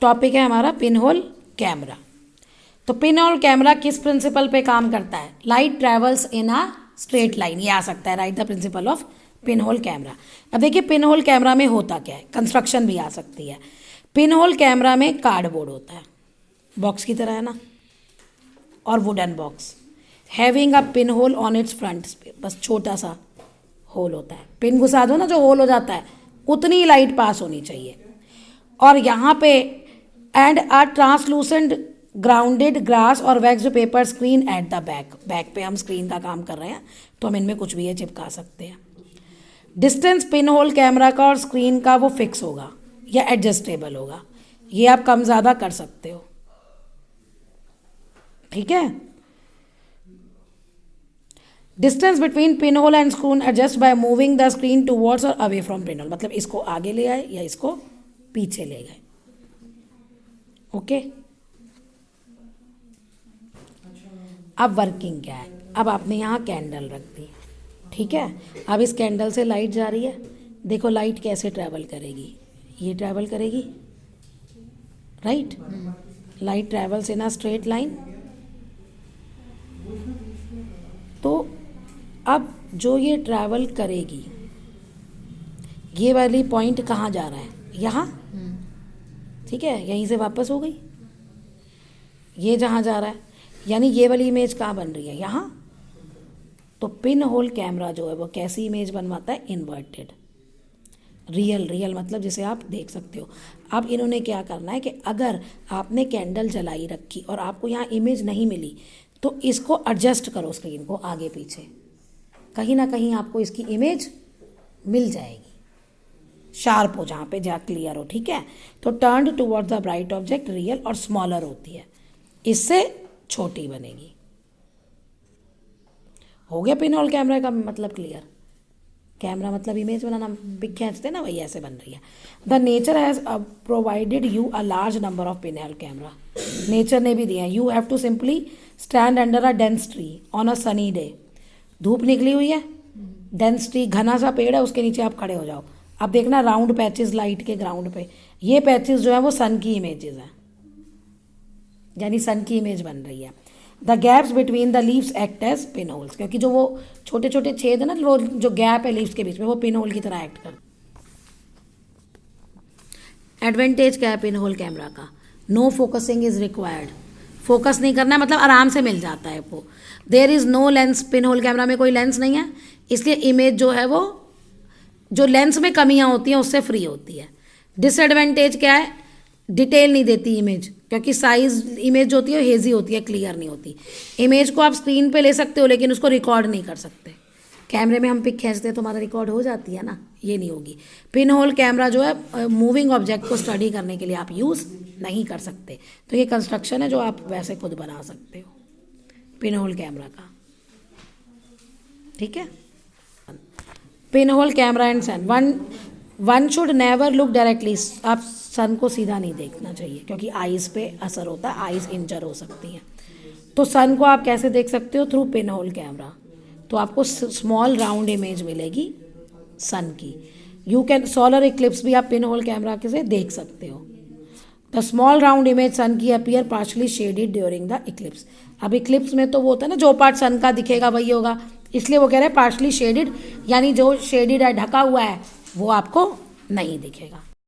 Topic है हमारा pin hole camera. तो पिन होल कैमरा किस प्रिंसिपल पे काम करता है? Light travels in a straight line, ये आ सकता है, right the principle of pin hole camera. अब देखिए पिन होल कैमरा में होता क्या है, कंस्ट्रक्शन भी आ सकती है। पिन होल कैमरा में कार्डबोर्ड होता है, बॉक्स की तरह है ना, और wooden box having a pin hole on it's front, बस छोटा सा होल होता है, पिन घुसा दो ना जो होल हो जाता है, उतनी लाइट पास होनी चाहिए। और यहाँ पे and a translucent grounded grass और waxed paper screen at the back, back पे हम स्क्रीन का काम कर रहे हैं तो हम इनमें कुछ भी ये चिपका सकते हैं। डिस्टेंस पिन होल कैमरा का और स्क्रीन का वो फिक्स होगा या एडजस्टेबल होगा, ये आप कम ज़्यादा कर सकते हो, ठीक है। Distance between pin hole and screw adjust by moving the screen towards और अवे फ्रॉम पिन होल, मतलब इसको आगे ले आए या इसको पीछे ले गए, ओके। अब वर्किंग क्या है, अब आपने यहाँ कैंडल रख दी, ठीक है। अब इस कैंडल से लाइट जा रही है, देखो लाइट कैसे ट्रैवल करेगी, ये ट्रैवल करेगी, right. Light travels in a straight line. तो अब जो ये ट्रैवल करेगी, ये वाली पॉइंट कहाँ जा रहा है, यहाँ, ठीक है, यहीं से वापस हो गई, ये जहाँ जा रहा है, यानी ये वाली इमेज कहाँ बन रही है, यहाँ। तो पिन होल कैमरा जो है वो कैसी इमेज बनवाता है, इन्वर्टेड, रियल, रियल मतलब जिसे आप देख सकते हो। अब इन्होंने क्या करना है कि अगर आपने कैंडल जलाई रखी और आपको यहाँ इमेज नहीं मिली तो इसको एडजस्ट करो, स्क्रीन को आगे पीछे, कहीं ना कहीं आपको इसकी इमेज मिल जाएगी, शार्प हो जहाँ पे, जहाँ क्लियर हो, ठीक है। तो turned towards the bright object real और स्मॉलर होती है, इससे छोटी बनेगी। हो गया पिन होल कैमरा का मतलब क्लियर। कैमरा मतलब इमेज बनाना, पिक खींचते ना, वही ऐसे बन रही है। The nature has provided you a large number of pin hole camera, nature ने भी दिया है। You have to simply stand under a dense tree on a sunny day, धूप निकली हुई है, डेंस ट्री घना सा पेड़ है, उसके नीचे आप खड़े हो जाओ। अब देखना राउंड पैचेस लाइट के ग्राउंड पे, ये पैचेस जो है वो सन की इमेजेस हैं, यानी सन की इमेज बन रही है। The gaps between the leaves act as pin holes, क्योंकि जो वो छोटे छोटे छेद है ना, वो जो गैप है लीव्स के बीच में, वो पिन होल की तरह एक्ट कर। एडवांटेज क्या है पिन होल कैमरा का? No focusing is required, focus नहीं करना है, मतलब आराम से मिल जाता है वो। There is no lens, pin hole camera में कोई लेंस नहीं है, इसलिए इमेज जो है वो, जो लेंस में कमियां होती हैं उससे फ्री होती है। डिसएडवांटेज क्या है? डिटेल नहीं देती इमेज, क्योंकि साइज इमेज जो होती है हेजी होती है, क्लियर नहीं होती। इमेज को आप स्क्रीन पे ले सकते हो लेकिन उसको रिकॉर्ड नहीं कर सकते। कैमरे में हम पिक खींचते हैं तो हमारा रिकॉर्ड हो जाती है ना, ये नहीं होगी। पिन होल कैमरा जो है मूविंग ऑब्जेक्ट को स्टडी करने के लिए आप यूज़ नहीं कर सकते। तो ये कंस्ट्रक्शन है जो आप वैसे खुद बना सकते हो पिन होल कैमरा का, ठीक है। Pin hole camera and sun, one should never look directly, आप सन को सीधा नहीं देखना चाहिए क्योंकि आइज़ पे असर होता है, आइज़ इंजर हो सकती हैं। तो सन को आप कैसे देख सकते हो? Through pin hole camera. तो आपको स्मॉल राउंड इमेज मिलेगी सन की। यू कैन सोलर इक्लिप्स भी आप पिन होल कैमरा के से देख सकते हो। द स्मॉल राउंड इमेज सन की appear partially shaded during the Eclipse. अब इक्लिप्स में तो वो होता है ना, जो पार्ट सन का दिखेगा वही होगा, इसलिए वो कह रहे हैं पार्शली शेडेड, यानी जो शेडेड है, ढका हुआ है, वो आपको नहीं दिखेगा।